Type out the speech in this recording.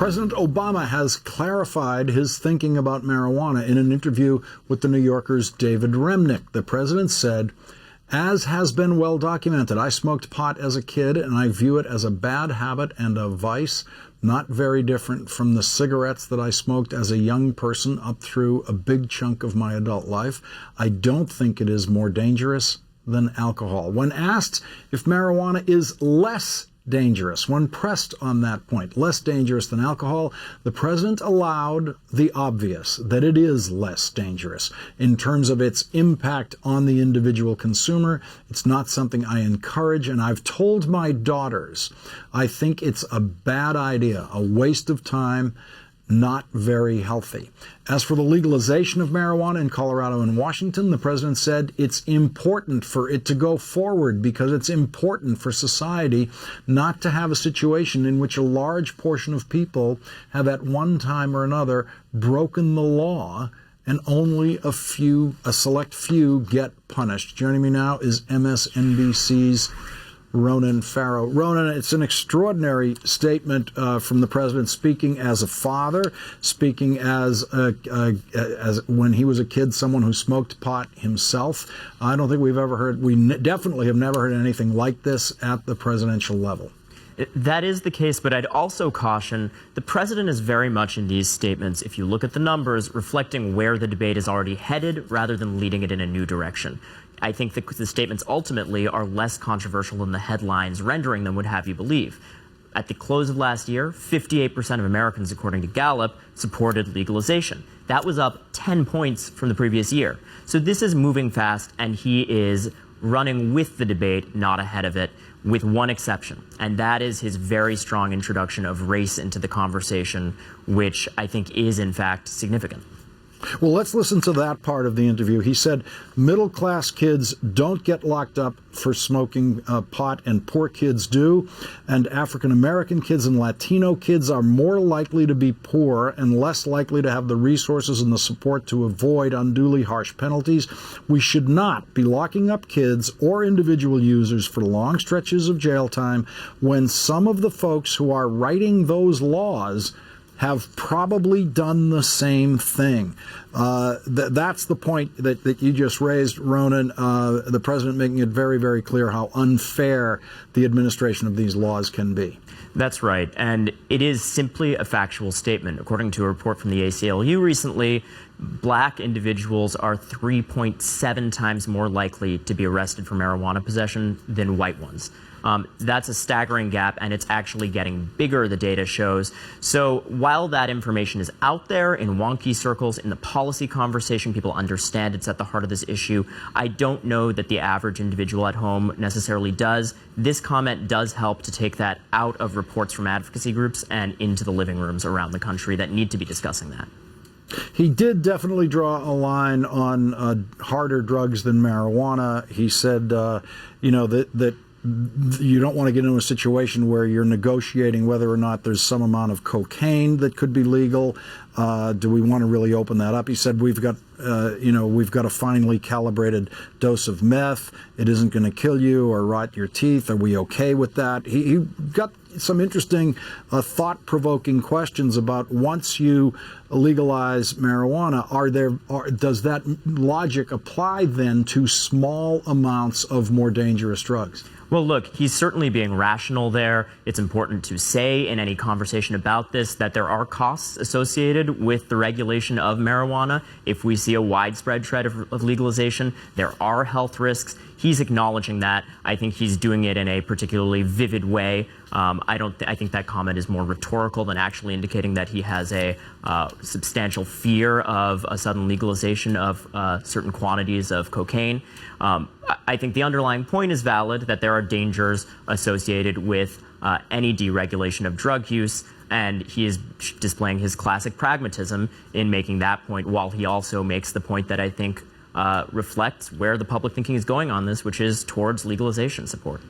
President Obama has clarified his thinking about marijuana in an interview with the New Yorker's David Remnick. The president said, "As has been well documented, I smoked pot as a kid and I view it as a bad habit and a vice, not very different from the cigarettes that I smoked as a young person up through a big chunk of my adult life. I don't think it is more dangerous than alcohol." When asked if marijuana is less dangerous, when pressed on that point, less dangerous than alcohol, the president allowed the obvious, that it is less dangerous. In terms of its impact on the individual consumer, it's not something I encourage, and I've told my daughters, I think it's a bad idea, a waste of time, not very healthy. As for the legalization of marijuana in Colorado and Washington, the president said it's important for it to go forward because it's important for society not to have a situation in which a large portion of people have at one time or another broken the law and only a select few get punished. Joining me now is MSNBC's Ronan Farrow. Ronan, it's an extraordinary statement from the president, speaking as a father, speaking as when he was a kid, someone who smoked pot himself. I don't think we've ever heard, definitely have never heard anything like this at the presidential level. That is the case, but I'd also caution the president is very much in these statements, if you look at the numbers, reflecting where the debate is already headed rather than leading it in a new direction. I think the statements ultimately are less controversial than the headlines rendering them would have you believe. At the close of last year, 58% of Americans, according to Gallup, supported legalization. That was up 10 points from the previous year. So this is moving fast, and he is running with the debate, not ahead of it, with one exception, and that is his very strong introduction of race into the conversation, which I think is, in fact, significant. Well, let's listen to that part of the interview. He said middle-class kids don't get locked up for smoking pot, and poor kids do. And African-American kids and Latino kids are more likely to be poor and less likely to have the resources and the support to avoid unduly harsh penalties. We should not be locking up kids or individual users for long stretches of jail time when some of the folks who are writing those laws have probably done the same thing. That's the point that you just raised, Ronan, the president making it very, very clear how unfair the administration of these laws can be. That's right, and it is simply a factual statement. According to a report from the ACLU recently, black individuals are 3.7 times more likely to be arrested for marijuana possession than white ones. That's a staggering gap, and it's actually getting bigger, the data shows. So while that information is out there in wonky circles, in the policy conversation, people understand it's at the heart of this issue. I don't know that the average individual at home necessarily does. This comment does help to take that out of reports from advocacy groups and into the living rooms around the country that need to be discussing that. He did definitely draw a line on harder drugs than marijuana. He said, that you don't want to get into a situation where you're negotiating whether or not there's some amount of cocaine that could be legal. Do we want to really open that up? He said we've got a finely calibrated dose of meth. It isn't going to kill you or rot your teeth. Are we okay with that? He got some interesting thought-provoking questions about once you legalize marijuana, does that logic apply then to small amounts of more dangerous drugs? Well, look, he's certainly being rational there. It's important to say in any conversation about this that there are costs associated with the regulation of marijuana. If we see a widespread trend of legalization, there are health risks. He's acknowledging that. I think he's doing it in a particularly vivid way. I think that comment is more rhetorical than actually indicating that he has a substantial fear of a sudden legalization of certain quantities of cocaine. I think the underlying point is valid, that there are dangers associated with any deregulation of drug use, and he is displaying his classic pragmatism in making that point, while he also makes the point that I think reflects where the public thinking is going on this, which is towards legalization support.